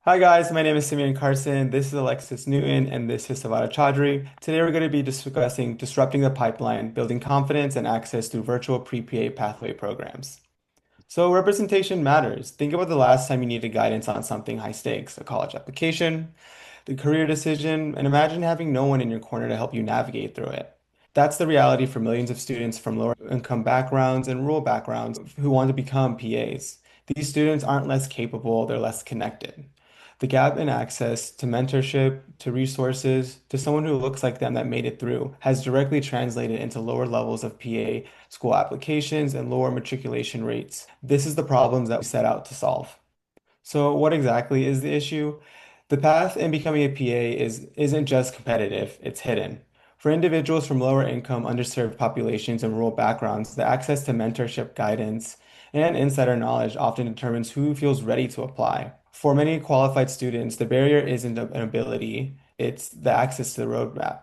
Hi guys, my name is Simeon Carson. This is Alexis Newton, and this is Sobaata Chaudhry. Today we're going to be discussing disrupting the pipeline, building confidence and access through virtual pre-PA pathway programs. So representation matters. Think about the last time you needed guidance on something high stakes, a college application, the career decision, and imagine having no one in your corner to help you navigate through it. That's the reality for millions of students from lower income backgrounds and rural backgrounds who want to become PAs. These students aren't less capable, they're less connected. The gap in access to mentorship, to resources, to someone who looks like them that made it through has directly translated into lower levels of PA school applications and lower matriculation rates. This is the problems that we set out to solve. So what exactly is the issue? The path in becoming a PA isn't just competitive, it's hidden. For individuals from lower income, underserved populations and rural backgrounds, the access to mentorship, guidance, and insider knowledge often determines who feels ready to apply. For many qualified students, the barrier isn't an ability, it's the access to the roadmap.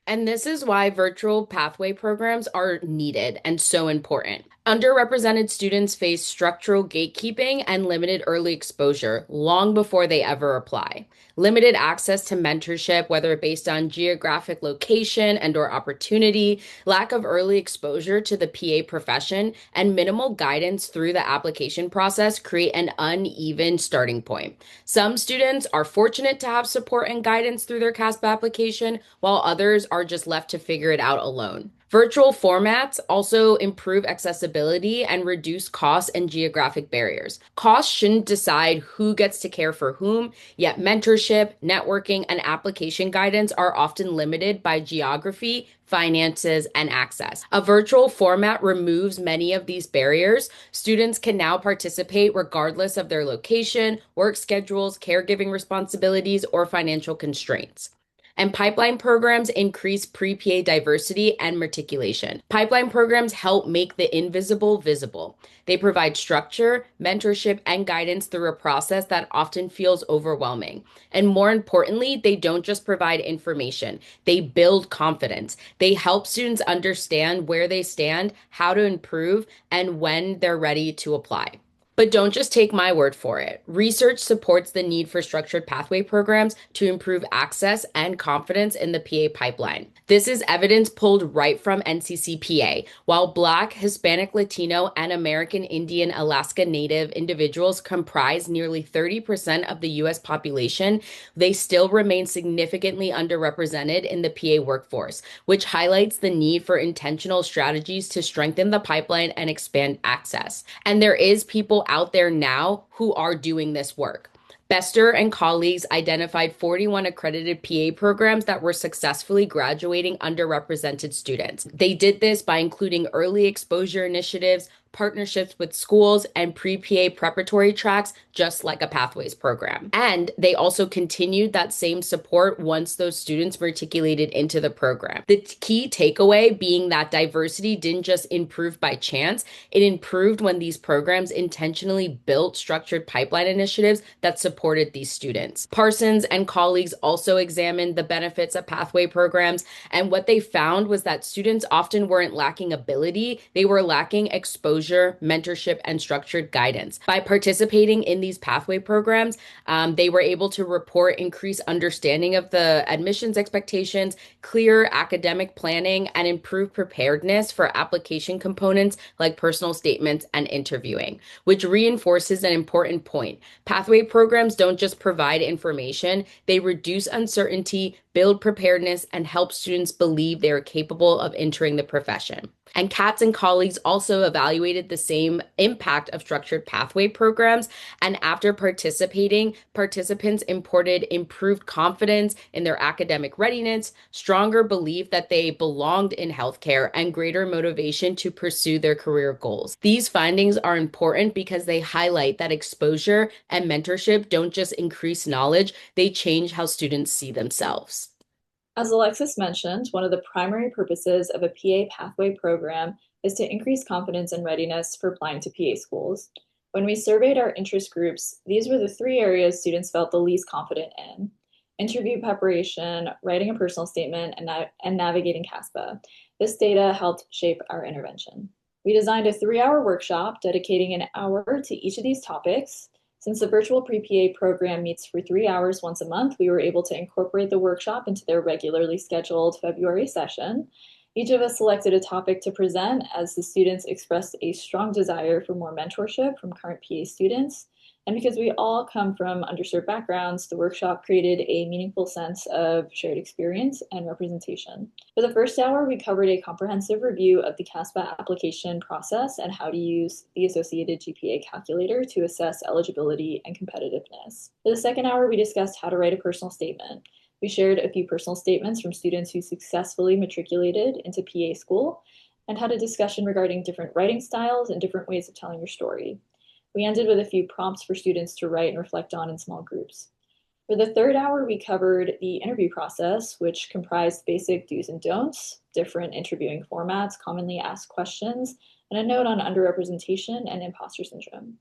And this is why virtual pathway programs are needed and so important. Underrepresented students face structural gatekeeping and limited early exposure long before they ever apply. Limited access to mentorship, whether based on geographic location and or opportunity, lack of early exposure to the PA profession, and minimal guidance through the application process create an uneven starting point. Some students are fortunate to have support and guidance through their CASPA application, while others are just left to figure it out alone. Virtual formats also improve accessibility and reduce costs and geographic barriers. Costs shouldn't decide who gets to care for whom, yet mentorship, networking, and application guidance are often limited by geography, finances, and access. A virtual format removes many of these barriers. Students can now participate regardless of their location, work schedules, caregiving responsibilities, or financial constraints. And pipeline programs increase pre-PA diversity and matriculation. Pipeline programs help make the invisible visible. They provide structure, mentorship, and guidance through a process that often feels overwhelming. And more importantly, they don't just provide information, they build confidence. They help students understand where they stand, how to improve, and when they're ready to apply. But don't just take my word for it. Research supports the need for structured pathway programs to improve access and confidence in the PA pipeline. This is evidence pulled right from NCCPA. While Black, Hispanic, Latino, and American Indian Alaska Native individuals comprise nearly 30% of the US population, they still remain significantly underrepresented in the PA workforce, which highlights the need for intentional strategies to strengthen the pipeline and expand access. And there is people out there now who are doing this work. Bester and colleagues identified 41 accredited PA programs that were successfully graduating underrepresented students. They did this by including early exposure initiatives, partnerships with schools, and pre-PA preparatory tracks, just like a Pathways program. And they also continued that same support once those students matriculated into the program. The key takeaway being that diversity didn't just improve by chance, it improved when these programs intentionally built structured pipeline initiatives that supported these students. Parsons and colleagues also examined the benefits of pathway programs, and what they found was that students often weren't lacking ability, they were lacking exposure, mentorship, and structured guidance. By participating in these pathway programs, they were able to report increased understanding of the admissions expectations, clear academic planning, and improved preparedness for application components like personal statements and interviewing, which reinforces an important point. Pathway programs don't just provide information, they reduce uncertainty, build preparedness, and help students believe they are capable of entering the profession. And Katz and colleagues also evaluated the same impact of structured pathway programs. And after participating, participants reported improved confidence in their academic readiness, stronger belief that they belonged in healthcare, and greater motivation to pursue their career goals. These findings are important because they highlight that exposure and mentorship don't just increase knowledge, they change how students see themselves. As Alexis mentioned, one of the primary purposes of a PA pathway program is to increase confidence and readiness for applying to PA schools. When we surveyed our interest groups, these were the three areas students felt the least confident in: interview preparation, writing a personal statement, and navigating CASPA. This data helped shape our intervention. We designed a 3-hour workshop dedicating an hour to each of these topics. Since the virtual pre-PA program meets for 3 hours once a month, we were able to incorporate the workshop into their regularly scheduled February session. Each of us selected a topic to present as the students expressed a strong desire for more mentorship from current PA students. And because we all come from underserved backgrounds, the workshop created a meaningful sense of shared experience and representation. For the first hour, we covered a comprehensive review of the CASPA application process and how to use the associated GPA calculator to assess eligibility and competitiveness. For the second hour, we discussed how to write a personal statement. We shared a few personal statements from students who successfully matriculated into PA school and had a discussion regarding different writing styles and different ways of telling your story. We ended with a few prompts for students to write and reflect on in small groups. For the third hour, we covered the interview process, which comprised basic do's and don'ts, different interviewing formats, commonly asked questions, and a note on underrepresentation and imposter syndrome.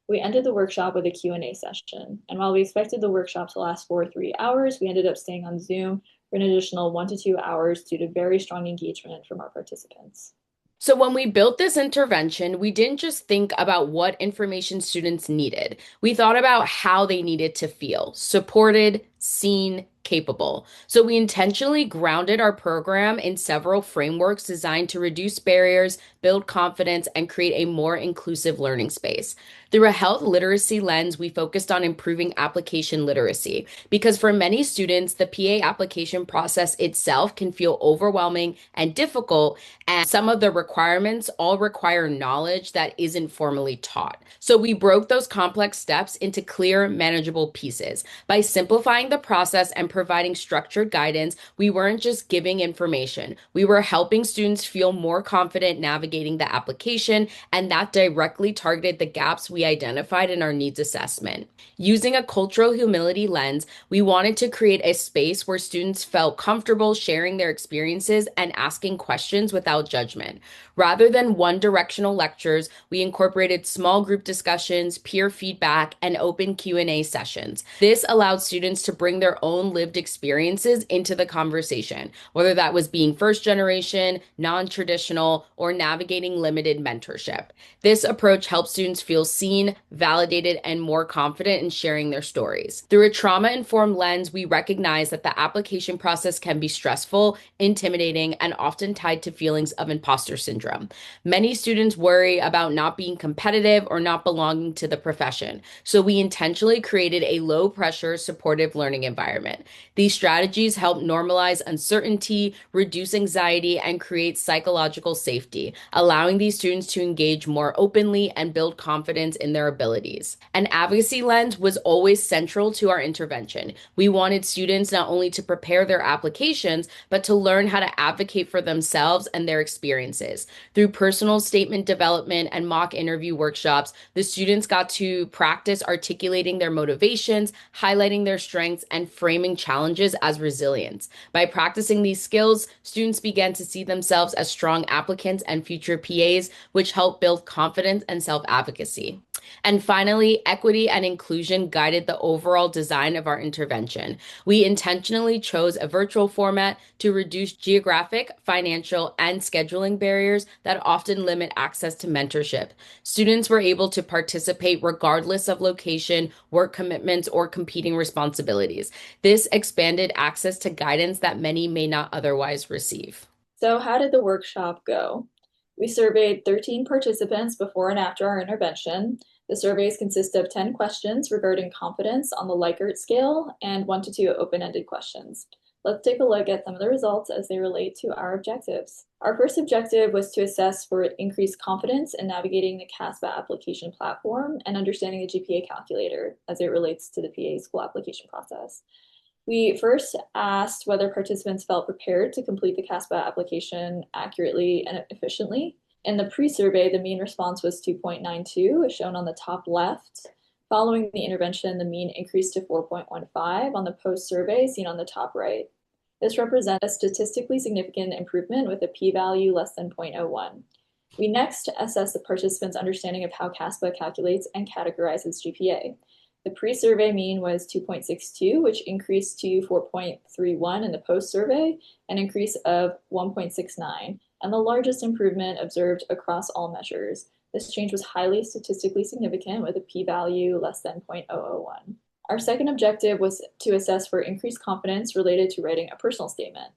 We ended the workshop with a Q&A session, and while we expected the workshop to last for 3 hours, we ended up staying on Zoom for an additional 1 to 2 hours due to very strong engagement from our participants. So when we built this intervention, we didn't just think about what information students needed. We thought about how they needed to feel supported, seen, capable. So we intentionally grounded our program in several frameworks designed to reduce barriers, build confidence, and create a more inclusive learning space. Through a health literacy lens, we focused on improving application literacy because for many students, the PA application process itself can feel overwhelming and difficult, and some of the requirements all require knowledge that isn't formally taught. So we broke those complex steps into clear, manageable pieces. By simplifying the process and providing structured guidance, we weren't just giving information. We were helping students feel more confident navigating the application, and that directly targeted the gaps we identified in our needs assessment. Using a cultural humility lens, we wanted to create a space where students felt comfortable sharing their experiences and asking questions without judgment. Rather than one-directional lectures, we incorporated small group discussions, peer feedback, and open Q&A sessions. This allowed students to bring their own lived experiences into the conversation, whether that was being first generation, non-traditional, or navigating limited mentorship. This approach helps students feel seen, validated, and more confident in sharing their stories. Through a trauma-informed lens, we recognize that the application process can be stressful, intimidating, and often tied to feelings of imposter syndrome. Many students worry about not being competitive or not belonging to the profession, so we intentionally created a low-pressure, supportive learning environment. These strategies help normalize uncertainty, reduce anxiety, and create psychological safety, allowing these students to engage more openly and build confidence in their abilities. An advocacy lens was always central to our intervention. We wanted students not only to prepare their applications, but to learn how to advocate for themselves and their experiences. Through personal statement development and mock interview workshops, the students got to practice articulating their motivations, highlighting their strengths, and framing challenges as resilience. By practicing these skills, students began to see themselves as strong applicants and future PAs, which helped build confidence and self-advocacy. And finally, equity and inclusion guided the overall design of our intervention. We intentionally chose a virtual format to reduce geographic, financial, and scheduling barriers that often limit access to mentorship. Students were able to participate regardless of location, work commitments, or competing responsibilities. This expanded access to guidance that many may not otherwise receive. So, how did the workshop go? We surveyed 13 participants before and after our intervention. The surveys consist of 10 questions regarding confidence on the Likert scale and 1 to 2 open-ended questions. Let's take a look at some of the results as they relate to our objectives. Our first objective was to assess for increased confidence in navigating the CASPA application platform and understanding the GPA calculator as it relates to the PA school application process. We first asked whether participants felt prepared to complete the CASPA application accurately and efficiently. In the pre-survey, the mean response was 2.92, as shown on the top left. Following the intervention, the mean increased to 4.15 on the post-survey, seen on the top right. This represents a statistically significant improvement with a p-value less than 0.01. We next assessed the participants' understanding of how CASPA calculates and categorizes GPA. The pre-survey mean was 2.62, which increased to 4.31 in the post-survey, an increase of 1.69, and the largest improvement observed across all measures. This change was highly statistically significant with a p-value less than 0.001. Our second objective was to assess for increased confidence related to writing a personal statement.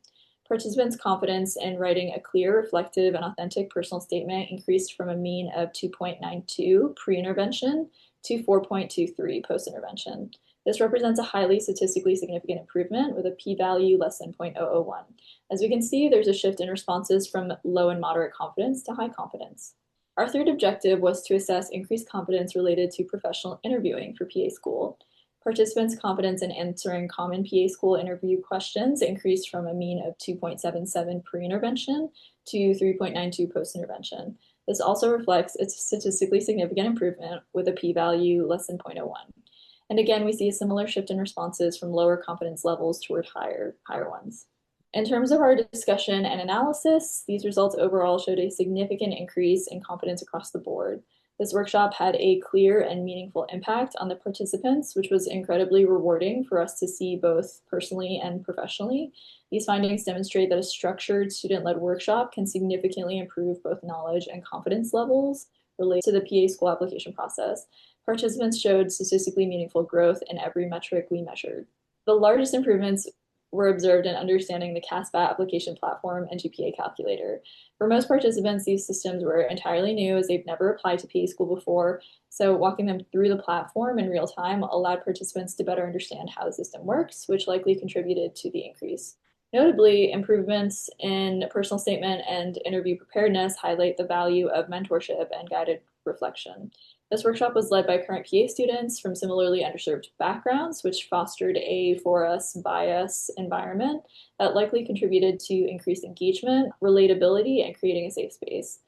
Participants' confidence in writing a clear, reflective, and authentic personal statement increased from a mean of 2.92 pre-intervention to 4.23 post-intervention. This represents a highly statistically significant improvement with a p-value less than 0.001. As we can see, there's a shift in responses from low and moderate confidence to high confidence. Our third objective was to assess increased confidence related to professional interviewing for PA school. Participants' confidence in answering common PA school interview questions increased from a mean of 2.77 pre-intervention to 3.92 post-intervention. This also reflects a statistically significant improvement with a p-value less than 0.01. And again, we see a similar shift in responses from lower confidence levels toward higher ones. In terms of our discussion and analysis, these results overall showed a significant increase in confidence across the board. This workshop had a clear and meaningful impact on the participants, which was incredibly rewarding for us to see both personally and professionally. These findings demonstrate that a structured student-led workshop can significantly improve both knowledge and confidence levels related to the PA school application process. Participants showed statistically meaningful growth in every metric we measured. The largest improvements were observed in understanding the CASPA application platform and GPA calculator. For most participants, these systems were entirely new as they've never applied to PA school before, so walking them through the platform in real time allowed participants to better understand how the system works, which likely contributed to the increase. Notably, improvements in personal statement and interview preparedness highlight the value of mentorship and guided reflection. This workshop was led by current PA students from similarly underserved backgrounds, which fostered a for us, by us environment that likely contributed to increased engagement, relatability, and creating a safe space.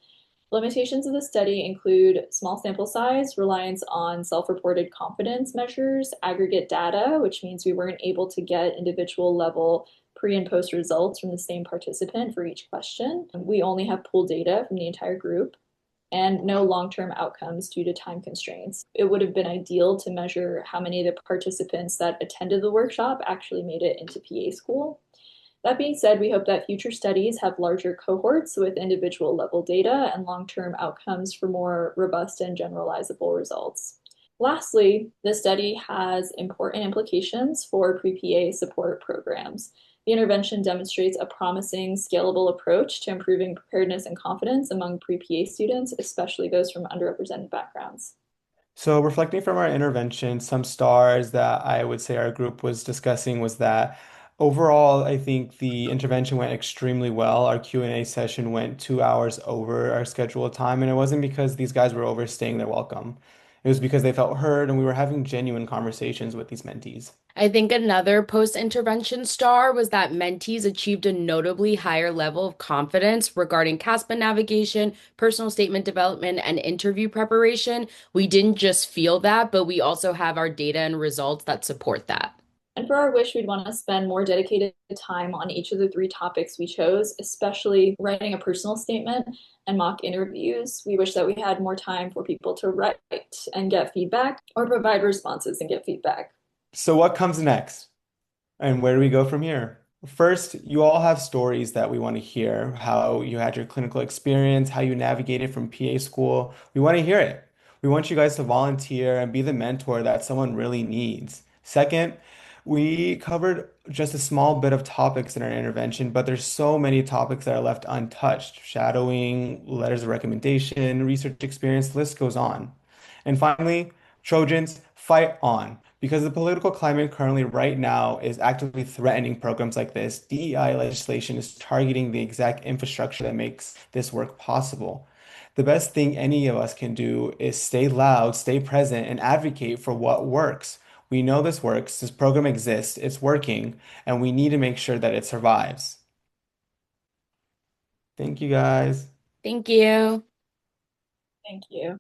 Limitations of the study include small sample size, reliance on self-reported confidence measures, aggregate data, which means we weren't able to get individual level pre and post results from the same participant for each question. We only have pooled data from the entire group, and no long-term outcomes due to time constraints. It would have been ideal to measure how many of the participants that attended the workshop actually made it into PA school. That being said, we hope that future studies have larger cohorts with individual level data and long-term outcomes for more robust and generalizable results. Lastly, this study has important implications for pre-PA support programs. The intervention demonstrates a promising, scalable approach to improving preparedness and confidence among pre-PA students, especially those from underrepresented backgrounds. So, reflecting from our intervention, some stars that I would say our group was discussing was that overall, I think the intervention went extremely well. Our Q&A session went 2 hours over our scheduled time, and it wasn't because these guys were overstaying their welcome. It was because they felt heard and we were having genuine conversations with these mentees. I think another post-intervention star was that mentees achieved a notably higher level of confidence regarding CASPA navigation, personal statement development, and interview preparation. We didn't just feel that, but we also have our data and results that support that. And for our wish, we'd want to spend more dedicated time on each of the three topics we chose, especially writing a personal statement and mock interviews. We wish that we had more time for people to write and get feedback or provide responses and get feedback. So, what comes next? And where do we go from here? First, you all have stories that we want to hear, how you had your clinical experience, how you navigated from PA school. We want to hear it. We want you guys to volunteer and be the mentor that someone really needs. Second, we covered just a small bit of topics in our intervention, but there's so many topics that are left untouched. Shadowing, letters of recommendation, research experience, the list goes on. And finally, Trojans, fight on. Because the political climate currently right now is actively threatening programs like this, DEI legislation is targeting the exact infrastructure that makes this work possible. The best thing any of us can do is stay loud, stay present, and advocate for what works. We know this works, this program exists, it's working, and we need to make sure that it survives. Thank you guys. Thank you. Thank you.